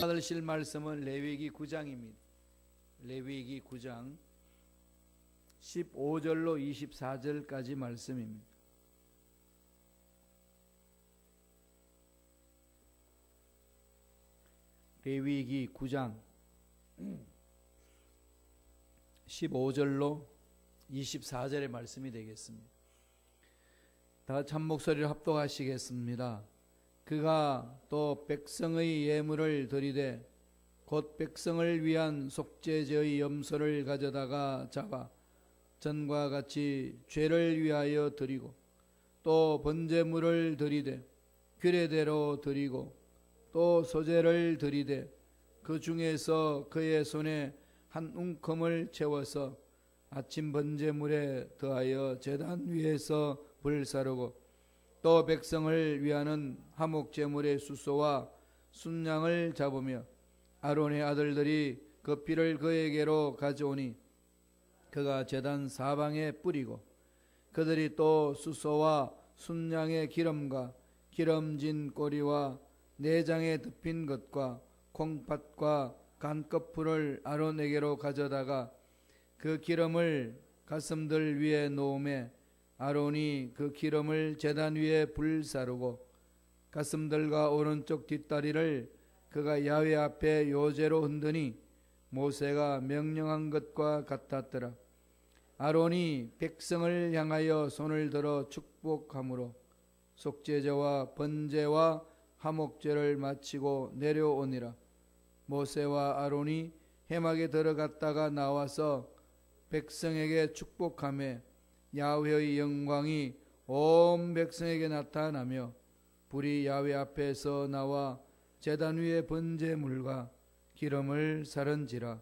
받으실 말씀은 레위기 9장입니다. 레위기 9장 15절로 24절까지 말씀입니다. 레위기 9장 15절로 24절의 말씀이 되겠습니다. 다 같이 한 목소리로 합독하시겠습니다. 그가 또 백성의 예물을 드리되 곧 백성을 위한 속죄제의 염소를 가져다가 잡아 전과 같이 죄를 위하여 드리고 또 번제물을 드리되 규례대로 드리고 또 소제를 드리되 그 중에서 그의 손에 한 웅큼을 채워서 아침 번제물에 더하여 제단 위에서 불사르고 또 백성을 위하는 화목제물의 수소와 순양을 잡으며 아론의 아들들이 그 피를 그에게로 가져오니 그가 제단 사방에 뿌리고 그들이 또 수소와 순양의 기름과 기름진 꼬리와 내장에 덮인 것과 콩팥과 간꺼풀을 아론에게로 가져다가 그 기름을 가슴들 위에 놓으매 아론이 그 기름을 제단 위에 불사르고 가슴들과 오른쪽 뒷다리를 그가 야훼 앞에 요제로 흔드니 모세가 명령한 것과 같았더라. 아론이 백성을 향하여 손을 들어 축복함으로 속죄제와 번제와 화목제를 마치고 내려오니라. 모세와 아론이 회막에 들어갔다가 나와서 백성에게 축복하며 야훼의 영광이 온 백성에게 나타나며 불이 야훼 앞에서 나와 제단 위에 번제물과 기름을 사른지라.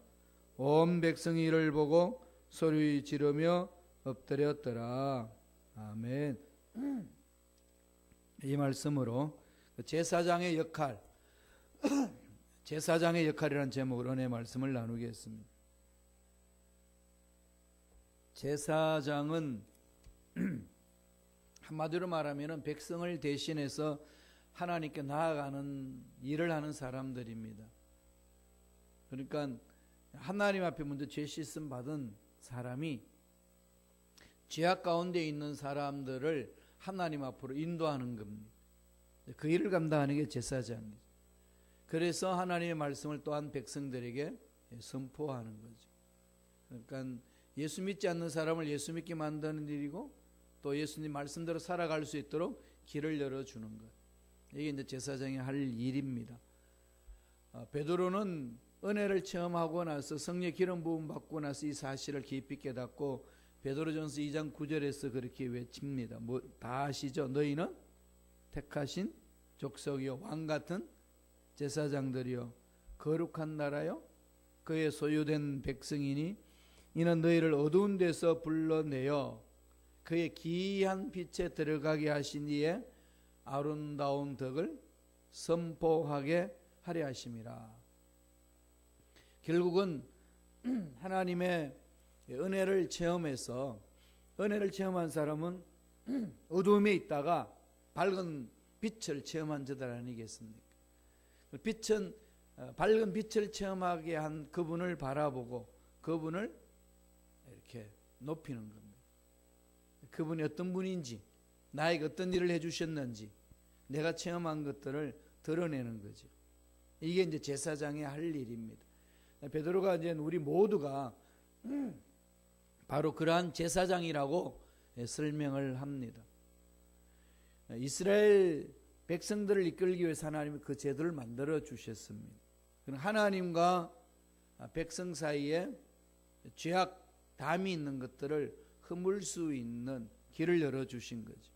온 백성이 이를 보고 소리 지르며 엎드렸더라. 아멘. 이 말씀으로 제사장의 역할, 제사장의 역할이라는 제목으로 은혜의 말씀을 나누겠습니다. 제사장은 한마디로 말하면 백성을 대신해서 하나님께 나아가는 일을 하는 사람들입니다. 그러니까 하나님 앞에 먼저 죄 씻음 받은 사람이 죄악 가운데 있는 사람들을 하나님 앞으로 인도하는 겁니다. 그 일을 감당하는 게 제사장이죠. 그래서 하나님의 말씀을 또한 백성들에게 선포하는 거죠. 그러니까 예수 믿지 않는 사람을 예수 믿게 만드는 일이고 또 예수님 말씀대로 살아갈 수 있도록 길을 열어주는 것. 이게 이제 제사장이 할 일입니다. 베드로는 은혜를 체험하고 나서 성령의 기름 부음 받고 나서 이 사실을 깊이 깨닫고 베드로전서 2장 9절에서 그렇게 외칩니다. 다 아시죠? 너희는 택하신 족속이요 왕 같은 제사장들이요 거룩한 나라요 그의 소유된 백성이니 이는 너희를 어두운 데서 불러내어 그의 기이한 빛에 들어가게 하신 이의 아름다운 덕을 선포하게 하려 하심이라. 결국은 하나님의 은혜를 체험해서 은혜를 체험한 사람은 어두움에 있다가 밝은 빛을 체험한 자들 아니겠습니까? 빛은 밝은 빛을 체험하게 한 그분을 바라보고 그분을 이렇게 높이는 겁니다. 그분이 어떤 분인지, 나에게 어떤 일을 해주셨는지, 내가 체험한 것들을 드러내는 거죠. 이게 이제 제사장이 할 일입니다. 베드로가 이제 우리 모두가 바로 그러한 제사장이라고 설명을 합니다. 이스라엘 백성들을 이끌기 위해서 하나님이 그 제도를 만들어 주셨습니다. 하나님과 백성 사이에 죄악 담이 있는 것들을 허물 수 있는 길을 열어주신 거죠.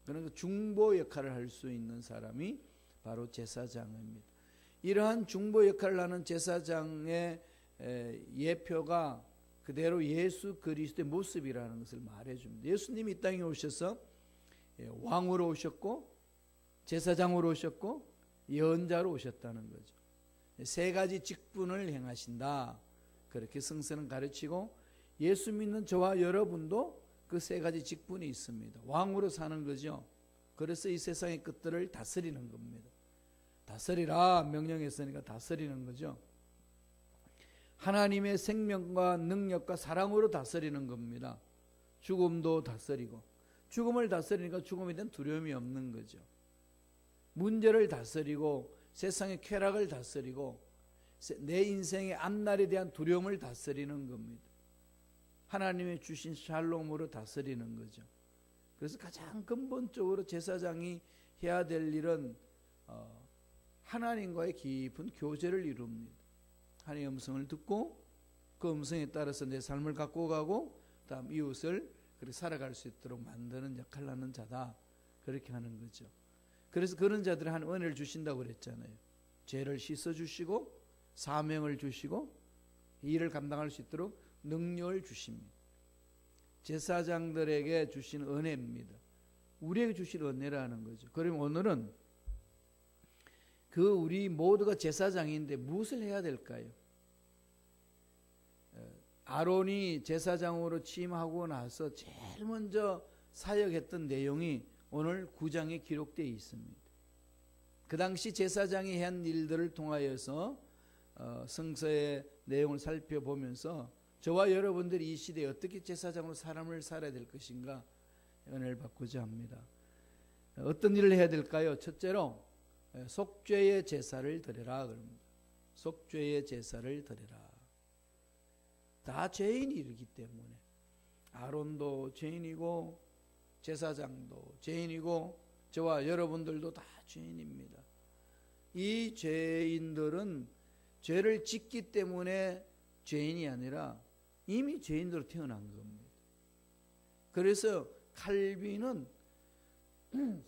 그러니까 중보 역할을 할 수 있는 사람이 바로 제사장입니다. 이러한 중보 역할을 하는 제사장의 예표가 그대로 예수 그리스도의 모습이라는 것을 말해줍니다. 예수님이 이 땅에 오셔서 왕으로 오셨고 제사장으로 오셨고 예언자로 오셨다는 거죠. 세 가지 직분을 행하신다. 그렇게 성서는 가르치고 예수 믿는 저와 여러분도 그 세 가지 직분이 있습니다. 왕으로 사는 거죠. 그래서 이 세상의 것들을 다스리는 겁니다. 다스리라 명령했으니까 다스리는 거죠. 하나님의 생명과 능력과 사랑으로 다스리는 겁니다. 죽음도 다스리고, 죽음을 다스리니까 죽음에 대한 두려움이 없는 거죠. 문제를 다스리고 세상의 쾌락을 다스리고 내 인생의 앞날에 대한 두려움을 다스리는 겁니다. 하나님의 주신 샬롬으로 다스리는 거죠. 그래서 가장 근본적으로 제사장이 해야 될 일은 하나님과의 깊은 교제를 이룹니다. 하나님의 음성을 듣고 그 음성에 따라서 내 삶을 갖고 가고 다음 이웃을 그렇게 살아갈 수 있도록 만드는 역할을 하는 자다. 그렇게 하는 거죠. 그래서 그런 자들이 한 은혜를 주신다고 그랬잖아요. 죄를 씻어주시고 사명을 주시고 일을 감당할 수 있도록 능력을 주십니다. 제사장들에게 주신 은혜입니다. 우리에게 주신 은혜라는 거죠. 그러면 오늘은 그 우리 모두가 제사장인데 무엇을 해야 될까요? 아론이 제사장으로 취임하고 나서 제일 먼저 사역했던 내용이 오늘 9장에 기록되어 있습니다. 그 당시 제사장이 한 일들을 통하여서 성서의 내용을 살펴보면서 저와 여러분들이 이 시대에 어떻게 제사장으로 사람을 살아야 될 것인가 은혜를 받고자 합니다. 어떤 일을 해야 될까요? 첫째로 속죄의 제사를 드려라 그럽니다. 속죄의 제사를 드려라. 다 죄인이기 때문에 아론도 죄인이고 제사장도 죄인이고 저와 여러분들도 다 죄인입니다. 이 죄인들은 죄를 짓기 때문에 죄인이 아니라 이미 죄인으로 태어난 겁니다. 그래서 칼빈은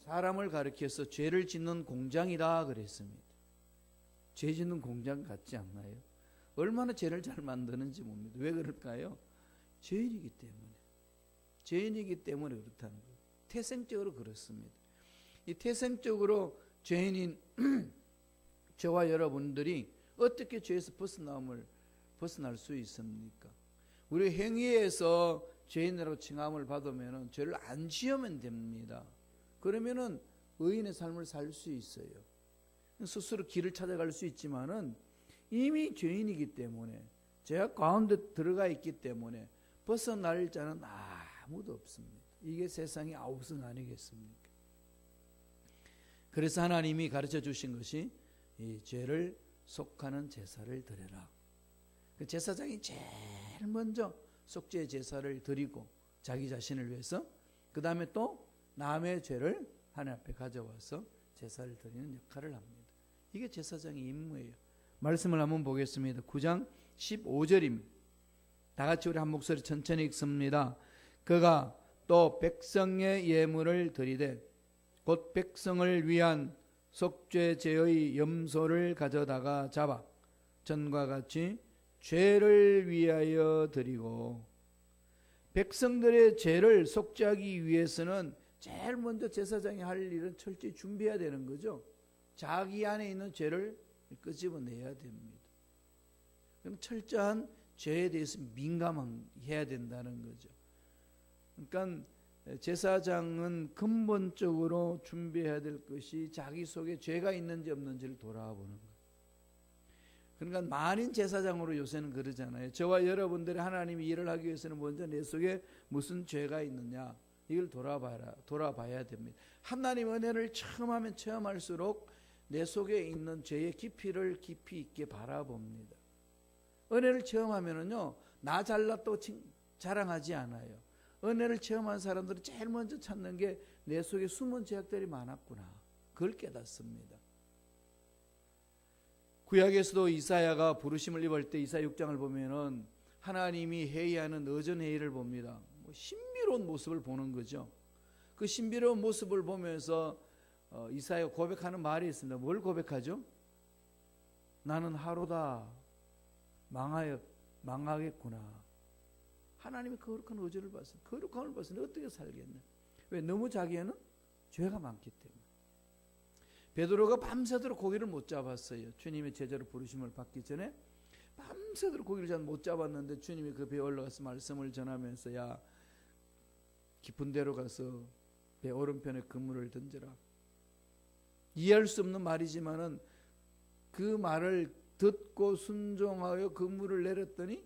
사람을 가리켜서 죄를 짓는 공장이다 그랬습니다. 죄 짓는 공장 같지 않나요? 얼마나 죄를 잘 만드는지 봅니다. 왜 그럴까요? 죄인이기 때문에. 죄인이기 때문에 그렇다는 거예요. 태생적으로 그렇습니다. 이 태생적으로 죄인인 저와 여러분들이 어떻게 죄에서 벗어날 수 있습니까? 우리 행위에서 죄인으로 칭함을 받으면 죄를 안 지으면 됩니다. 그러면은 의인의 삶을 살 수 있어요. 스스로 길을 찾아갈 수 있지만은 이미 죄인이기 때문에 죄악 가운데 들어가 있기 때문에 벗어날 자는 아무도 없습니다. 이게 세상의 아우성 아니겠습니까? 그래서 하나님이 가르쳐 주신 것이 이 죄를 속하는 제사를 드려라. 그 제사장이 제일 먼저 속죄 제사를 드리고 자기 자신을 위해서 그 다음에 또 남의 죄를 하나님 앞에 가져와서 제사를 드리는 역할을 합니다. 이게 제사장의 임무예요. 말씀을 한번 보겠습니다. 9장 15절입니다. 다 같이 우리 한 목소리 천천히 읽습니다. 그가 또 백성의 예물을 드리되 곧 백성을 위한 속죄제의 염소를 가져다가 잡아 전과 같이 죄를 위하여 드리고, 백성들의 죄를 속죄하기 위해서는 제일 먼저 제사장이 할 일은 철저히 준비해야 되는 거죠. 자기 안에 있는 죄를 끄집어내야 됩니다. 그럼 철저한 죄에 대해서 민감해야 된다는 거죠. 그러니까 제사장은 근본적으로 준비해야 될 것이 자기 속에 죄가 있는지 없는지를 돌아보는 거예요. 그러니까 만인 제사장으로 요새는 그러잖아요. 저와 여러분들이 하나님이 일을 하기 위해서는 먼저 내 속에 무슨 죄가 있느냐 이걸 돌아봐야 됩니다. 하나님 은혜를 처음 하면 체험할수록 내 속에 있는 죄의 깊이를 깊이 있게 바라봅니다. 은혜를 체험하면은요, 나 잘났다고 자랑하지 않아요. 은혜를 체험한 사람들은 제일 먼저 찾는 게 내 속에 숨은 죄악들이 많았구나. 그걸 깨닫습니다. 구약에서도 이사야가 부르심을 입을 때 이사야 6장을 보면은 하나님이 회의하는 의전 회의를 봅니다. 신비로운 모습을 보는 거죠. 그 신비로운 모습을 보면서 이사야가 고백하는 말이 있습니다. 뭘 고백하죠? 나는 하루다 망하겠구나. 하나님이 거룩한 의지를 봤어요. 거룩함을 봤으니 어떻게 살겠냐. 왜? 너무 자기에는 죄가 많기 때문에. 베드로가 밤새도록 고기를 못 잡았어요. 주님의 제자로 부르심을 받기 전에 밤새도록 고기를 잘 못 잡았는데 주님이 그 배에 올라가서 말씀을 전하면서 야, 깊은 데로 가서 배 오른편에 그물을 던져라. 이해할 수 없는 말이지만은 그 말을 듣고 순종하여 그물을 내렸더니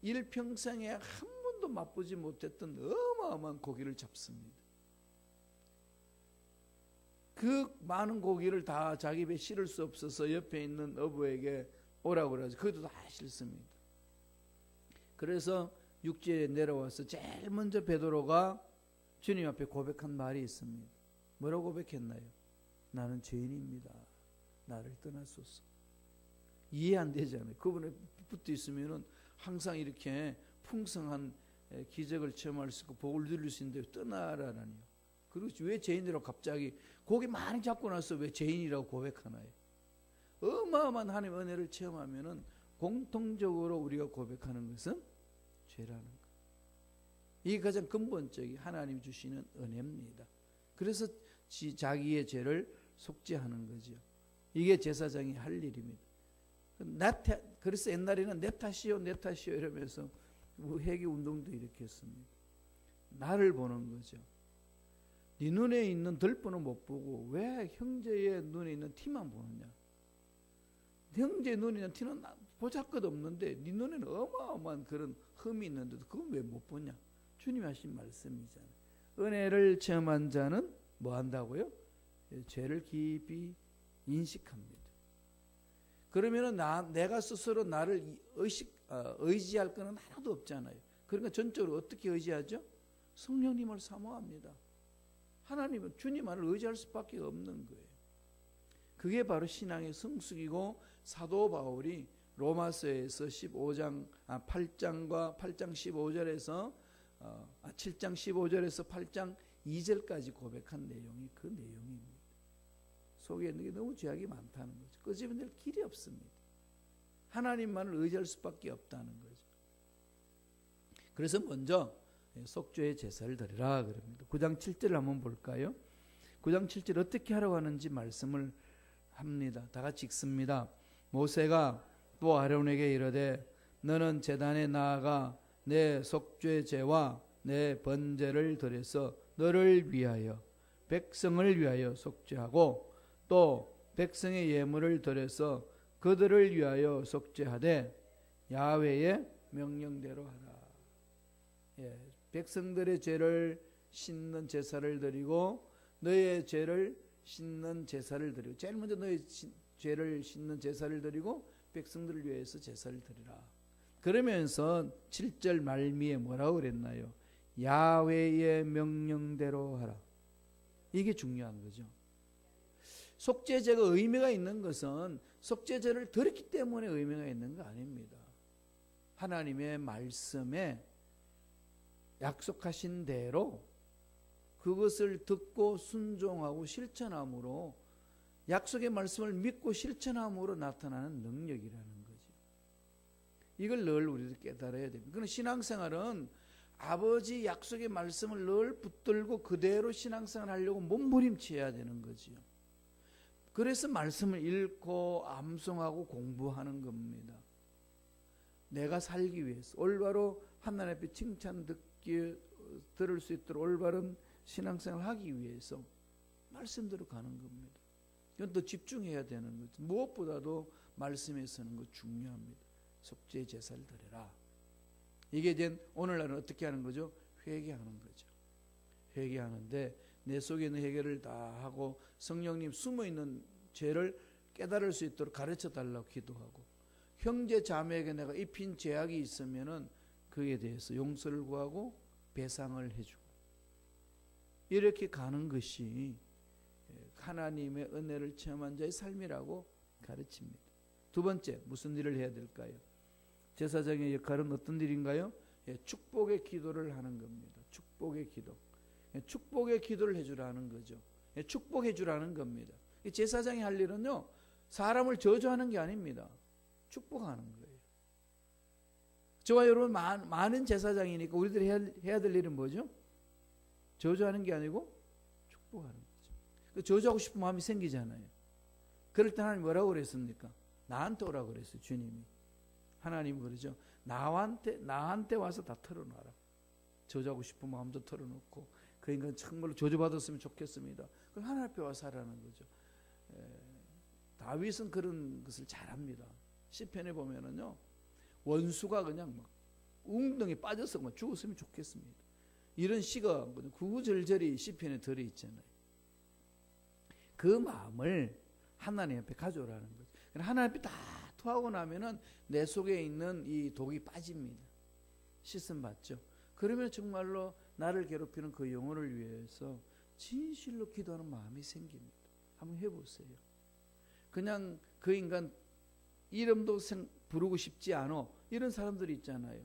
일평생에 한 번도 맛보지 못했던 어마어마한 고기를 잡습니다. 그 많은 고기를 다 자기 배에 실을 수 없어서 옆에 있는 어부에게 오라고 그러죠. 그것도 다 싫습니다. 그래서 육지에 내려와서 제일 먼저 베드로가 주님 앞에 고백한 말이 있습니다. 뭐라고 고백했나요? 나는 죄인입니다. 나를 떠나소서. 이해 안 되잖아요. 그분에 붙어 있으면은 항상 이렇게 풍성한 기적을 체험할 수 있고 복을 누릴 수 있는데 떠나라라니요. 그리고 왜 죄인이라고 갑자기 고기 많이 잡고 나서 왜 죄인이라고 고백하나요? 어마어마한 하나님의 은혜를 체험하면은 공통적으로 우리가 고백하는 것은 죄라는 것. 이게 가장 근본적인 하나님 주시는 은혜입니다. 그래서 자기의 죄를 속죄하는 거죠. 이게 제사장이 할 일입니다. 그래서 옛날에는 내 탓이요 내 탓이요 이러면서 회개 운동도 일으켰습니다. 나를 보는 거죠. 네 눈에 있는 들보는 못 보고 왜 형제의 눈에 있는 티만 보느냐. 형제의 눈에 있는 티는 보잘것없는데 네 눈에는 어마어마한 그런 흠이 있는데도 그건 왜 못 보냐. 주님이 하신 말씀이잖아요. 은혜를 체험한 자는 뭐 한다고요? 죄를 깊이 인식합니다. 그러면은 내가 스스로 나를 의지할 것은 하나도 없잖아요. 그러니까 전적으로 어떻게 의지하죠? 성령님을 사모합니다. 하나님은 주님만을 의지할 수밖에 없는 거예요. 그게 바로 신앙의 성숙이고 사도 바울이 로마서에서 8장과 8장 15절에서 7장 15절에서 8장 2절까지 고백한 내용이 그 내용입니다. 속에 있는 게 너무 죄악이 많다는 거죠. 끄집어낼 길이 없습니다. 하나님만을 의지할 수밖에 없다는 거죠. 그래서 먼저 속죄의 제사를 드리라 그럽니다. 9장 7절을 한번 볼까요? 9장 7절 어떻게 하라고 하는지 말씀을 합니다. 다 같이 읽습니다. 모세가 또 아론에게 이르되 너는 제단에 나아가 내 속죄제와 내 번제를 드려서 너를 위하여 백성을 위하여 속죄하고 또 백성의 예물을 드려서 그들을 위하여 속죄하되 야훼의 명령대로 하라. 백성들의 죄를 씻는 제사를 드리고 너의 죄를 씻는 제사를 드리고 제일 먼저 너의 죄를 씻는 제사를 드리고 백성들을 위해서 제사를 드리라. 그러면서 7절 말미에 뭐라고 그랬나요? 야훼의 명령대로 하라. 이게 중요한 거죠. 속죄제가 의미가 있는 것은 속죄제를 드렸기 때문에 의미가 있는 거 아닙니다. 하나님의 말씀에 약속하신 대로 그것을 듣고 순종하고 실천함으로 약속의 말씀을 믿고 실천함으로 나타나는 능력이라는 거죠. 이걸 늘 우리도 깨달아야 됩니다. 그런 신앙생활은 아버지 약속의 말씀을 늘 붙들고 그대로 신앙생활 하려고 몸부림쳐야 되는 거죠. 그래서 말씀을 읽고 암송하고 공부하는 겁니다. 내가 살기 위해서 올바로 하나님 앞에 칭찬 들을 수 있도록 올바른 신앙생활을 하기 위해서 말씀대로 가는 겁니다. 이건 더 집중해야 되는 거죠. 무엇보다도 말씀에 서는 거 중요합니다. 속죄 제사를 드려라. 이게 된 오늘날은 어떻게 하는 거죠? 회개하는 거죠. 회개하는데 내 속에 있는 회개를 다 하고 성령님 숨어있는 죄를 깨달을 수 있도록 가르쳐 달라고 기도하고 형제 자매에게 내가 입힌 죄악이 있으면은 그에 대해서 용서를 구하고 배상을 해주고 이렇게 가는 것이 하나님의 은혜를 체험한 자의 삶이라고 가르칩니다. 두 번째 무슨 일을 해야 될까요? 제사장의 역할은 어떤 일인가요? 축복의 기도를 하는 겁니다. 축복의 기도. 축복의 기도를 해주라는 거죠. 축복해 주라는 겁니다. 제사장이 할 일은요 사람을 저주하는 게 아닙니다. 축복하는 거예요. 저와 여러분 많은 제사장이니까 우리들이 해야 될 일은 뭐죠? 저주하는 게 아니고 축복하는 거죠. 저주하고 싶은 마음이 생기잖아요. 그럴 때 하나님 뭐라고 그랬습니까? 나한테 오라고 그랬어요. 주님이. 하나님 그러죠. 나한테 와서 다 털어놔라. 저주하고 싶은 마음도 털어놓고 그 인간 정말로 저주받았으면 좋겠습니다. 그럼 하나님 앞에 와서 하라는 거죠. 다윗은 그런 것을 잘합니다. 시편에 보면은요, 원수가 그냥 막 웅덩이 빠져서 막 죽었으면 좋겠습니다. 이런 시가 구구절절히 시편에 들어 있잖아요. 그 마음을 하나님 앞에 가져오라는 거죠. 하나님 앞에 다 토하고 나면은 내 속에 있는 이 독이 빠집니다. 씻음 받죠. 그러면 정말로 나를 괴롭히는 그 영혼을 위해서 진실로 기도하는 마음이 생깁니다. 한번 해보세요. 그냥 그 인간 이름도 부르고 싶지 않아, 이런 사람들이 있잖아요.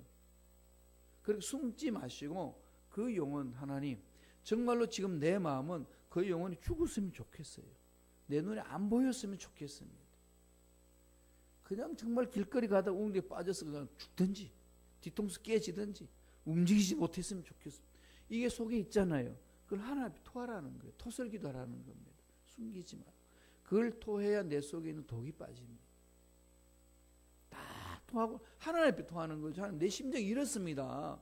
그렇게 숨지 마시고 그 영혼, 하나님, 정말로 지금 내 마음은 그 영혼이 죽었으면 좋겠어요. 내 눈에 안 보였으면 좋겠습니다. 그냥 정말 길거리 가다 웅덩이에 빠져서 그냥 죽든지 뒤통수 깨지든지 움직이지 못했으면 좋겠습니다. 이게 속에 있잖아요. 그걸 하나님 앞에 토하라는 거예요. 토설기도하라는 겁니다. 숨기지 마. 그걸 토해야 내 속에 있는 독이 빠집니다. 다 토하고 하나님 앞에 토하는 거죠. 내 심정이 이렇습니다.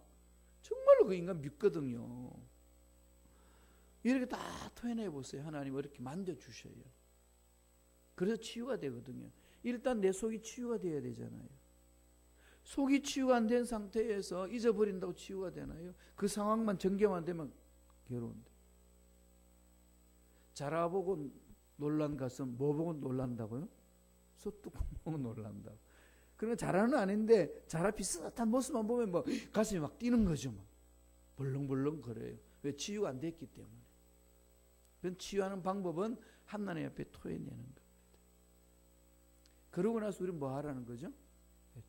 정말로 그 인간 믿거든요. 이렇게 다 토해내 보세요. 하나님 이렇게 만져주셔요. 그래서 치유가 되거든요. 일단 내 속이 치유가 돼야 되잖아요. 속이 치유가 안 된 상태에서 잊어버린다고 치유가 되나요? 그 상황만 전개만 되면 괴로운데. 자라보고 놀란 가슴 뭐 보고 놀란다고요? 소뚜껑 보고 놀란다고. 그러면 자라는 아닌데 자라 비슷한 모습만 보면 뭐 가슴이 막 뛰는 거죠. 막 벌렁벌렁 거려요. 왜? 치유가 안 됐기 때문에. 그런 치유하는 방법은 하나님 앞에 토해내는 겁니다. 그러고 나서 우리는 뭐 하라는 거죠?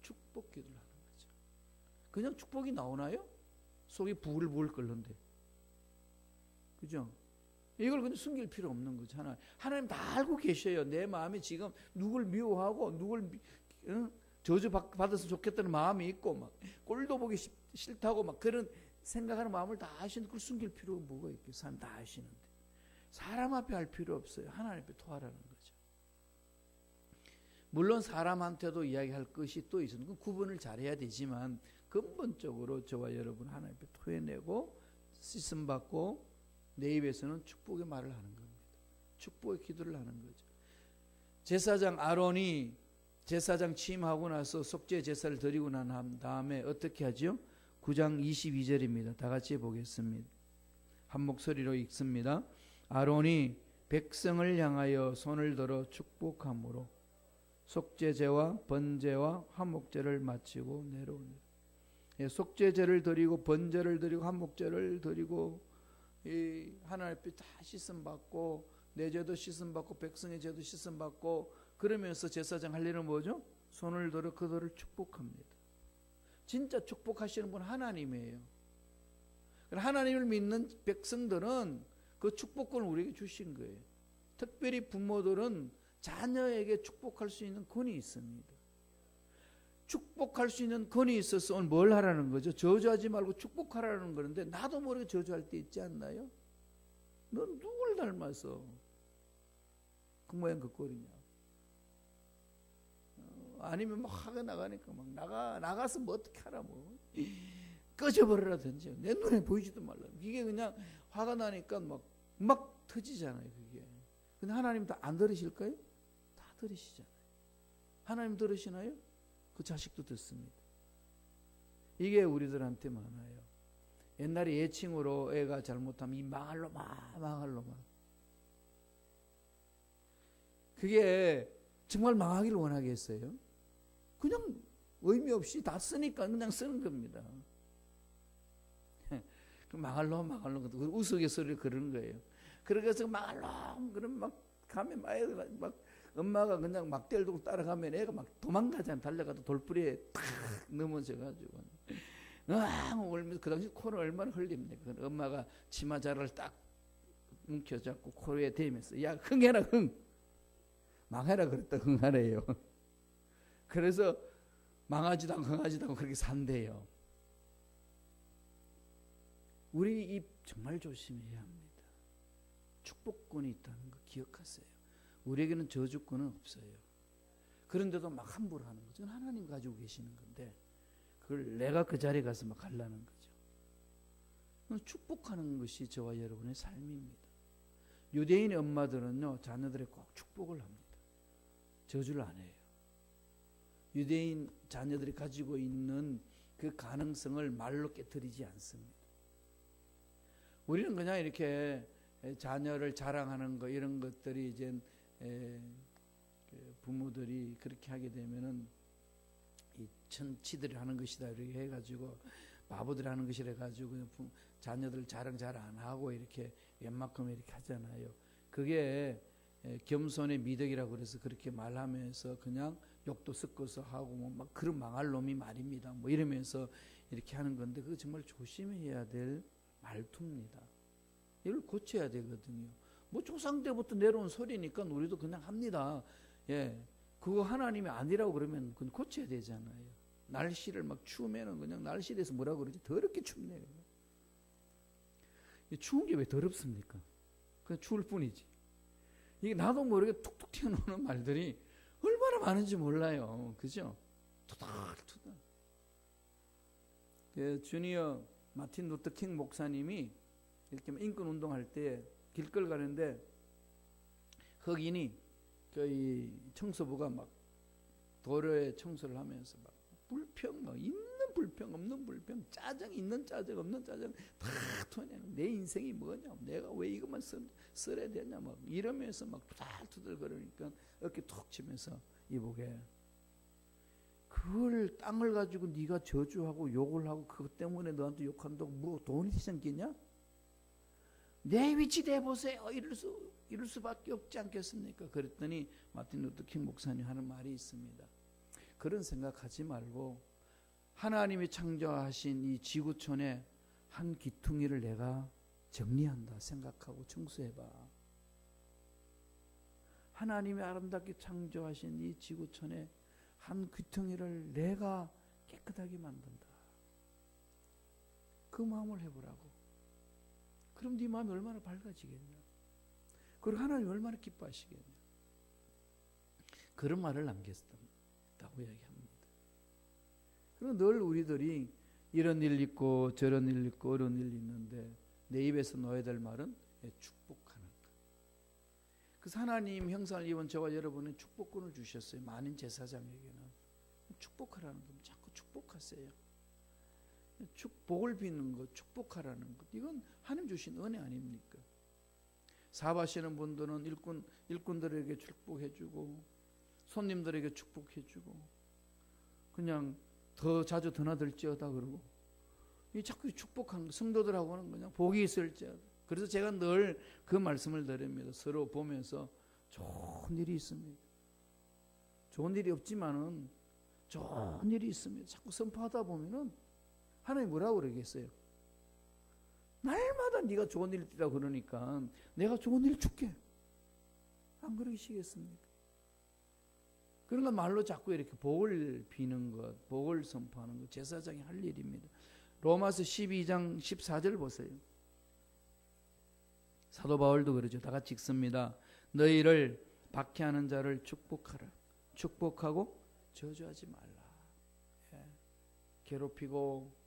축복 기도를 하는 거죠. 그냥 축복이 나오나요? 속이 부글부글 끓는데. 그죠? 이걸 그냥 숨길 필요 없는 거죠. 하나님 다 알고 계셔요. 내 마음이 지금 누굴 미워하고 누굴 저주 받았으면 좋겠다는 마음이 있고 막 꼴도 보기 싫다고 막 그런 생각하는 마음을 다 아시는데 그걸 숨길 필요가 뭐가 있겠어요? 사람 다 아시는데. 사람 앞에 할 필요 없어요. 하나님 앞에 토하라는 거죠. 물론 사람한테도 이야기할 것이 또 있어요. 그 구분을 잘해야 되지만 근본적으로 저와 여러분 하나님 앞에 토해내고 씻음 받고 내 입에서는 축복의 말을 하는 겁니다. 축복의 기도를 하는 거죠. 제사장 아론이 제사장 취임하고 나서 속죄 제사를 드리고 난 다음에 어떻게 하죠? 9장 22절입니다. 다 같이 보겠습니다. 한 목소리로 읽습니다. 아론이 백성을 향하여 손을 들어 축복함으로 속죄제와 번제와 화목제를 마치고 내려오니라. 속죄제를 드리고 번제를 드리고 화목제를 드리고 이 하나님 앞에 다 씻음 받고 내 죄도 씻음 받고 백성의 죄도 씻음 받고 그러면서 제사장 할 일은 뭐죠? 손을 들어 그들을 축복합니다. 진짜 축복하시는 분 하나님이에요. 하나님을 믿는 백성들은 그 축복권을 우리에게 주신 거예요. 특별히 부모들은 자녀에게 축복할 수 있는 권이 있습니다. 축복할 수 있는 권이 있어서 오늘 뭘 하라는 거죠? 저주하지 말고 축복하라는 거는데 나도 모르게 저주할 때 있지 않나요? 넌 누굴 닮아서 그 모양 그 꼴이냐? 아니면 막 화가 나가니까 막 나가서 뭐 어떻게 하라 뭐 꺼져버리라든지 내 눈에 보이지도 말라. 이게 그냥 화가 나니까 막 터지잖아요. 그게. 근데 하나님 다 안 들으실까요? 다 들으시잖아요. 하나님 들으시나요? 그 자식도 듣습니다. 이게 우리들한테 많아요. 옛날에 예칭으로 애가 잘못하면 이 망할 놈아. 그게 정말 망하기를 원하겠어요? 그냥 의미 없이 다 쓰니까 그냥 쓰는 겁니다. 망할 놈 우스갯소리를 그러는 거예요. 그래서 망할 놈 그러면 막 가면 막 엄마가 그냥 막대를 들고 따라가면 애가 막 도망가잖아. 달려가도 돌부리에 탁 넘어져가지고 울면서 그 당시 코를 얼마나 흘립니까? 엄마가 치마자를 딱 움켜잡고 코에 대면서 야 흥해라 흥 망해라 그랬다 흥하래요. 그래서 망하지도 않고 흥하지도 않고 그렇게 산대요. 우리 입 정말 조심해야 합니다. 축복권이 있다는 거 기억하세요. 우리에게는 저주권은 없어요. 그런데도 막 함부로 하는 거죠. 하나님 가지고 계시는 건데 그걸 내가 그 자리에 가서 막 하려는 거죠. 축복하는 것이 저와 여러분의 삶입니다. 유대인의 엄마들은요 자녀들에게 꼭 축복을 합니다. 저주를 안 해요. 유대인 자녀들이 가지고 있는 그 가능성을 말로 깨뜨리지 않습니다. 우리는 그냥 이렇게 자녀를 자랑하는 거 이런 것들이 이제 부모들이 그렇게 하게 되면은 이 천치들이 하는 것이다 이렇게 해가지고 바보들이 하는 것이라 가지고 자녀들 자랑 잘 안 하고 이렇게 웬만큼 이렇게 하잖아요. 그게 겸손의 미덕이라고 그래서 그렇게 말하면서 그냥 욕도 섞어서 하고 뭐 막 그런 망할 놈이 말입니다. 뭐 이러면서 이렇게 하는 건데 그거 정말 조심해야 될 말투입니다. 이걸 고쳐야 되거든요. 뭐 조상 때부터 내려온 소리니까 우리도 그냥 합니다. 예, 그거 하나님이 아니라고 그러면 그건 고쳐야 되잖아요. 날씨를 막 추우면은 그냥 날씨에 대해서 뭐라 그러지? 더럽게 춥네. 추운 게 왜 더럽습니까? 그냥 추울 뿐이지. 이게 나도 모르게 툭툭 튀어나오는 말들이 얼마나 많은지 몰라요. 그죠? 투닥투닥. 주니어 마틴 루터 킹 목사님이 이렇게 인권 운동할 때 길걸 가는데 흑인이 그 청소부가 막 도로에 청소를 하면서 막 불평, 막 있는 불평, 없는 불평, 짜증, 있는 짜증, 없는 짜증 다 토해내는 내 인생이 뭐냐, 내가 왜 이것만 써야 되냐, 막 이러면서 막 투덜투덜 그러니까 어깨 툭 치면서 이보게 그걸 땅을 가지고 네가 저주하고 욕을 하고 그것 때문에 너한테 욕한다고 뭐 돈이 생기냐? 내 위치 대보세요. 이럴 수밖에 없지 않겠습니까? 그랬더니 마틴 루터 킹 목사님 하는 말이 있습니다. 그런 생각하지 말고 하나님이 창조하신 이 지구촌에 한 귀퉁이를 내가 정리한다 생각하고 청소해봐. 하나님이 아름답게 창조하신 이 지구촌에 한 귀퉁이를 내가 깨끗하게 만든다. 그 마음을 해보라고. 그럼 네 마음이 얼마나 밝아지겠냐. 그리고 하나님이 얼마나 기뻐하시겠냐. 그런 말을 남겼다고 이야기합니다. 그리고 늘 우리들이 이런 일 있고 저런 일 있고 어려운 일 있는데 내 입에서 놓아야 될 말은 축복하는 것. 그래서 하나님 형상을 입은 저와 여러분은 축복권을 주셨어요. 만인 제사장에게는. 축복하라는 겁니다. 자꾸 축복하세요. 복을 빚는 것, 축복하라는 것. 이건 하나님 주신 은혜 아닙니까? 사업하시는 분들은 일꾼들에게 축복해주고 손님들에게 축복해주고 그냥 더 자주 드나들지어다 그러고 이 자꾸 축복한 성도들하고는 그냥 복이 있을지어다. 그래서 제가 늘 그 말씀을 드립니다. 서로 보면서 좋은 일이 있습니다. 좋은 일이 없지만은 좋은 일이 있습니다. 자꾸 선포하다 보면은 하나님 뭐라고 그러겠어요? 날마다 네가 좋은 일 있다고 그러니까 내가 좋은 일 줄게. 안 그러시겠습니까? 그러니까 말로 자꾸 이렇게 복을 비는 것, 복을 선포하는 것, 제사장이 할 일입니다. 로마서 12장 14절 보세요. 사도 바울도 그러죠. 다 같이 읽습니다. 너희를 박해하는 자를 축복하라. 축복하고 저주하지 말라. 예. 괴롭히고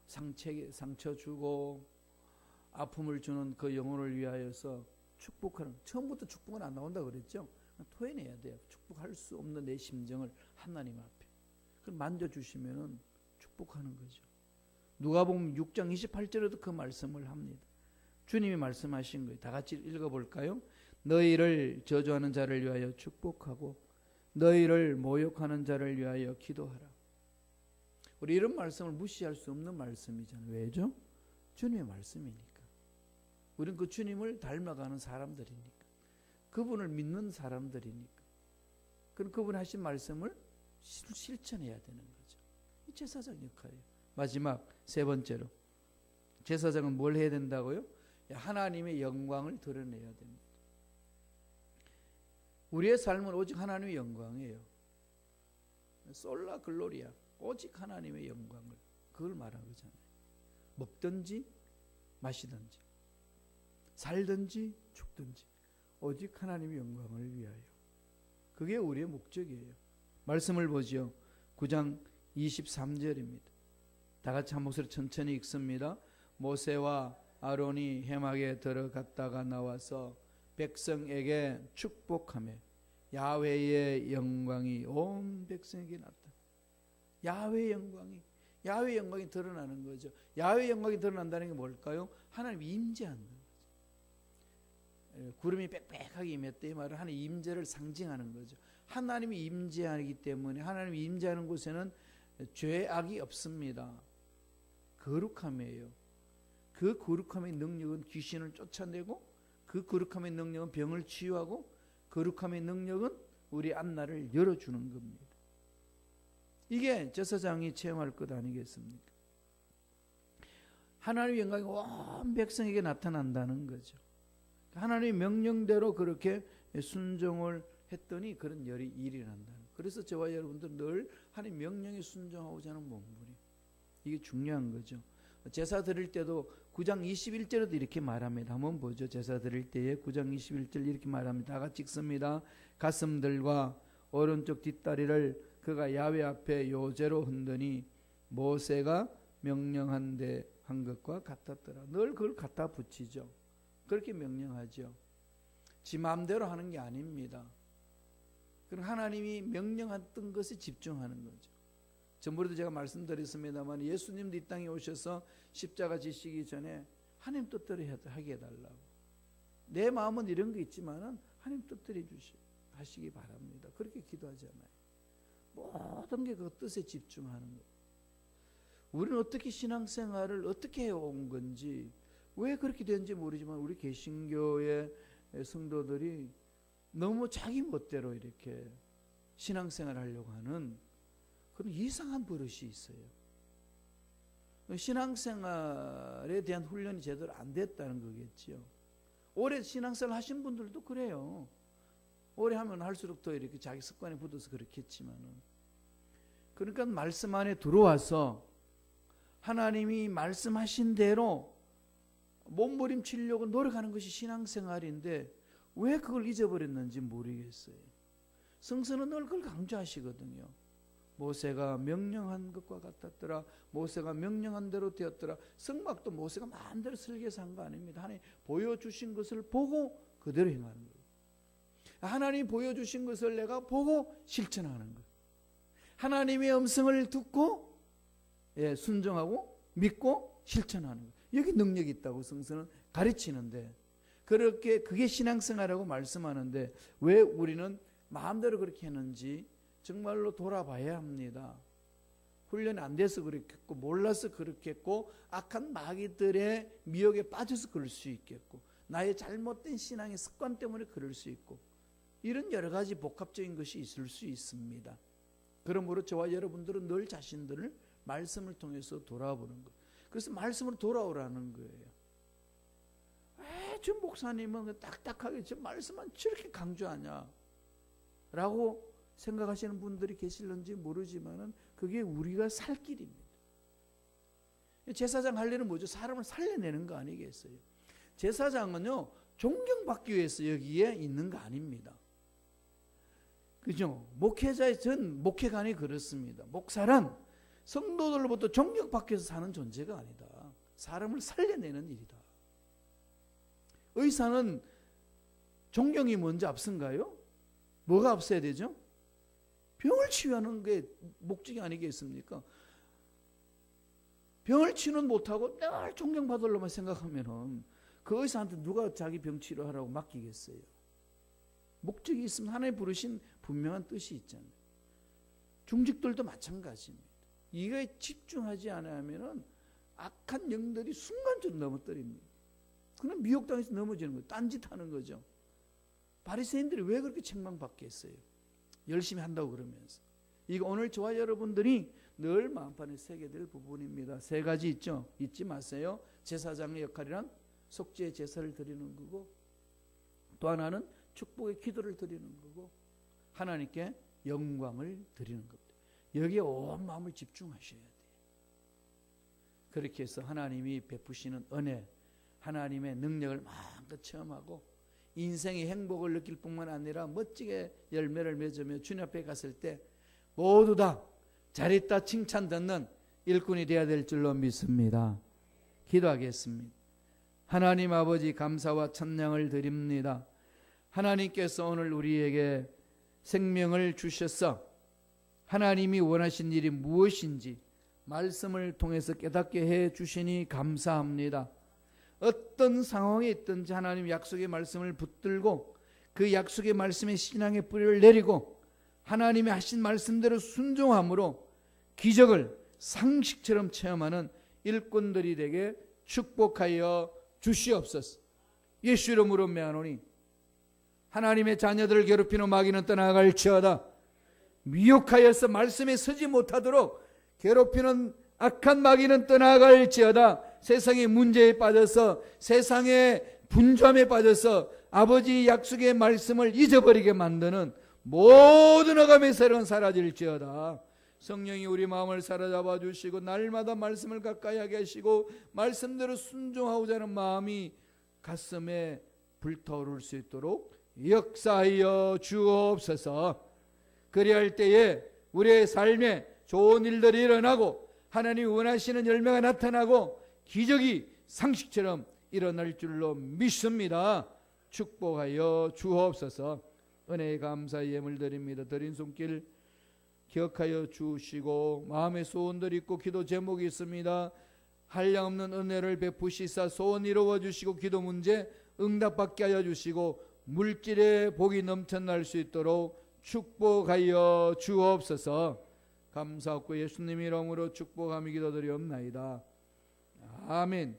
상처 주고 아픔을 주는 그 영혼을 위하여서 축복하는. 처음부터 축복은 안 나온다 그랬죠. 토해내야 돼요. 축복할 수 없는 내 심정을 하나님 앞에. 그걸 만져주시면은 축복하는 거죠. 누가복음 6장 28절에도 그 말씀을 합니다. 주님이 말씀하신 거예요. 다 같이 읽어볼까요? 너희를 저주하는 자를 위하여 축복하고 너희를 모욕하는 자를 위하여 기도하라. 우리 이런 말씀을 무시할 수 없는 말씀이잖아요. 왜죠? 주님의 말씀이니까. 우리는 그 주님을 닮아가는 사람들이니까. 그분을 믿는 사람들이니까. 그럼 그분 하신 말씀을 실천해야 되는 거죠. 이 제사장 역할이에요. 마지막 세 번째로 제사장은 뭘 해야 된다고요? 하나님의 영광을 드러내야 됩니다. 우리의 삶은 오직 하나님의 영광이에요. 솔라 글로리아. 오직 하나님의 영광을. 그걸 말한 거잖아요. 먹든지 마시든지 살든지 죽든지 오직 하나님의 영광을 위하여. 그게 우리의 목적이에요. 말씀을 보지요. 9장 23절입니다. 다 같이 한 목소리 천천히 읽습니다. 모세와 아론이 회막에 들어갔다가 나와서 백성에게 축복하며 야훼의 영광이 온 백성에게 나타나. 야훼의 영광이 드러나는 거죠. 야훼의 영광이 드러난다는 게 뭘까요? 하나님이 임재한다는 거죠. 구름이 빽빽하게 임했다 이 말은 하나님의 임재를 상징하는 거죠. 하나님이 임재하기 때문에 하나님이 임재하는 곳에는 죄악이 없습니다. 거룩함이에요. 그 거룩함의 능력은 귀신을 쫓아내고, 그 거룩함의 능력은 병을 치유하고, 거룩함의 능력은 우리 앞날을 열어주는 겁니다. 이게 제사장이 체험할 것 아니겠습니까? 하나님의 영광이 온 백성에게 나타난다는 거죠. 하나님의 명령대로 그렇게 순종을 했더니 그런 일이 일어난다는. 그래서 저와 여러분들 늘 하나님 명령에 순종하고자 하는 몸부림. 이게 중요한 거죠. 제사 드릴 때도 9장 21절에도 이렇게 말합니다. 한번 보죠. 제사 드릴 때에 9장 21절 이렇게 말합니다. 다 같이 읽습니다. 가슴들과 오른쪽 뒷다리를 그가 야훼 앞에 요제로 흔드니 모세가 명령한 데 한 것과 같았더라. 늘 그걸 갖다 붙이죠. 그렇게 명령하죠. 지 마음대로 하는 게 아닙니다. 그럼 하나님이 명령했던 것에 집중하는 거죠. 전부에도 제가 말씀드렸습니다만 예수님도 이 땅에 오셔서 십자가 지시기 전에 하나님 뜻대로 하게 해달라고. 내 마음은 이런 게 있지만은 하나님 뜻대로 하시기 바랍니다. 그렇게 기도하잖아요. 모든 게 그 뜻에 집중하는 거예요. 우리는 어떻게 신앙생활을 어떻게 해온 건지, 왜 그렇게 되는지 모르지만 우리 개신교의 성도들이 너무 자기 멋대로 이렇게 신앙생활을 하려고 하는 그런 이상한 버릇이 있어요. 신앙생활에 대한 훈련이 제대로 안 됐다는 거겠죠. 오래 신앙생활 하신 분들도 그래요. 오래 하면 할수록 더 이렇게 자기 습관에 붙어서 그렇겠지만은, 그러니까 말씀 안에 들어와서 하나님이 말씀하신 대로 몸부림치려고 노력하는 것이 신앙생활인데 왜 그걸 잊어버렸는지 모르겠어요. 성서는 늘 그걸 강조하시거든요. 모세가 명령한 것과 같았더라. 모세가 명령한 대로 되었더라. 성막도 모세가 마음대로 설계해서 한 거 아닙니다. 하나님 보여주신 것을 보고 그대로 행하는 거예요. 하나님이 보여주신 것을 내가 보고 실천하는 거예요. 하나님의 음성을 듣고 순종하고 믿고 실천하는 거예요. 여기 능력이 있다고 성서는 가르치는데, 그렇게 그게 신앙생활이라고 말씀하는데 왜 우리는 마음대로 그렇게 했는지 정말로 돌아봐야 합니다. 훈련이 안 돼서 그렇겠고, 몰라서 그렇겠고, 악한 마귀들의 미혹에 빠져서 그럴 수 있겠고, 나의 잘못된 신앙의 습관 때문에 그럴 수 있고, 이런 여러 가지 복합적인 것이 있을 수 있습니다. 그러므로 저와 여러분들은 늘 자신들을 말씀을 통해서 돌아보는 것. 그래서 말씀으로 돌아오라는 거예요. 저 목사님은 딱딱하게 저 말씀만 저렇게 강조하냐 라고 생각하시는 분들이 계실런지 모르지만은 그게 우리가 살 길입니다. 제사장 할 일은 뭐죠? 사람을 살려내는 거 아니겠어요? 제사장은요, 존경받기 위해서 여기에 있는 거 아닙니다. 그죠? 목회자의 전 목회관이 그렇습니다. 목사란 성도들로부터 존경받기 위해서 사는 존재가 아니다. 사람을 살려내는 일이다. 의사는 존경이 먼저 앞선가요? 뭐가 앞서야 되죠? 병을 치유하는 게 목적이 아니겠습니까? 병을 치유는 못하고 늘 존경받으려만 생각하면은 그 의사한테 누가 자기 병 치료하라고 맡기겠어요? 목적이 있으면 하나님 부르신 분명한 뜻이 있잖아요. 중직들도 마찬가지입니다. 이거에 집중하지 않으면은 악한 영들이 순간적으로 넘어뜨립니다. 그럼 미혹당해서 넘어지는 거예요. 딴짓하는 거죠. 바리새인들이 왜 그렇게 책망받겠어요? 열심히 한다고 그러면서. 이거 오늘 저와 여러분들이 늘 마음판에 새게 될 부분입니다. 세 가지 있죠. 잊지 마세요. 제사장의 역할이란 속죄의 제사를 드리는 거고, 또 하나는 축복의 기도를 드리는 거고, 하나님께 영광을 드리는 겁니다. 여기에 온 마음을 집중하셔야 돼요. 그렇게 해서 하나님이 베푸시는 은혜, 하나님의 능력을 마음껏 체험하고 인생의 행복을 느낄 뿐만 아니라 멋지게 열매를 맺으며 주님 앞에 갔을 때 모두 다 잘했다 칭찬 듣는 일꾼이 되어야 될 줄로 믿습니다. 기도하겠습니다. 하나님 아버지, 감사와 찬양을 드립니다. 하나님께서 오늘 우리에게 생명을 주셔서 하나님이 원하신 일이 무엇인지 말씀을 통해서 깨닫게 해 주시니 감사합니다. 어떤 상황에 있든지 하나님 약속의 말씀을 붙들고 그 약속의 말씀에 신앙의 뿌리를 내리고 하나님이 하신 말씀대로 순종함으로 기적을 상식처럼 체험하는 일꾼들이 되게 축복하여 주시옵소서. 예수 이름으로 명하노니 하나님의 자녀들을 괴롭히는 마귀는 떠나갈지어다. 미혹하여서 말씀에 서지 못하도록 괴롭히는 악한 마귀는 떠나갈지어다. 세상의 문제에 빠져서 세상의 분주함에 빠져서 아버지 약속의 말씀을 잊어버리게 만드는 모든 어감의 세력은 사라질지어다. 성령이 우리 마음을 사로잡아 주시고 날마다 말씀을 가까이 하게 하시고 말씀대로 순종하고자 하는 마음이 가슴에 불타오를 수 있도록 역사하여 주옵소서. 그리할 때에 우리의 삶에 좋은 일들이 일어나고 하나님이 원하시는 열매가 나타나고 기적이 상식처럼 일어날 줄로 믿습니다. 축복하여 주옵소서. 은혜의 감사의 예물 드립니다. 드린 손길 기억하여 주시고 마음의 소원들이 있고 기도 제목이 있습니다. 한량없는 은혜를 베푸시사 소원 이루어 주시고 기도 문제 응답받게 하여 주시고 물질의 복이 넘쳐날 수 있도록 축복하여 주옵소서. 감사하고 예수님 이름으로 축복하며 기도드리옵나이다. 아멘.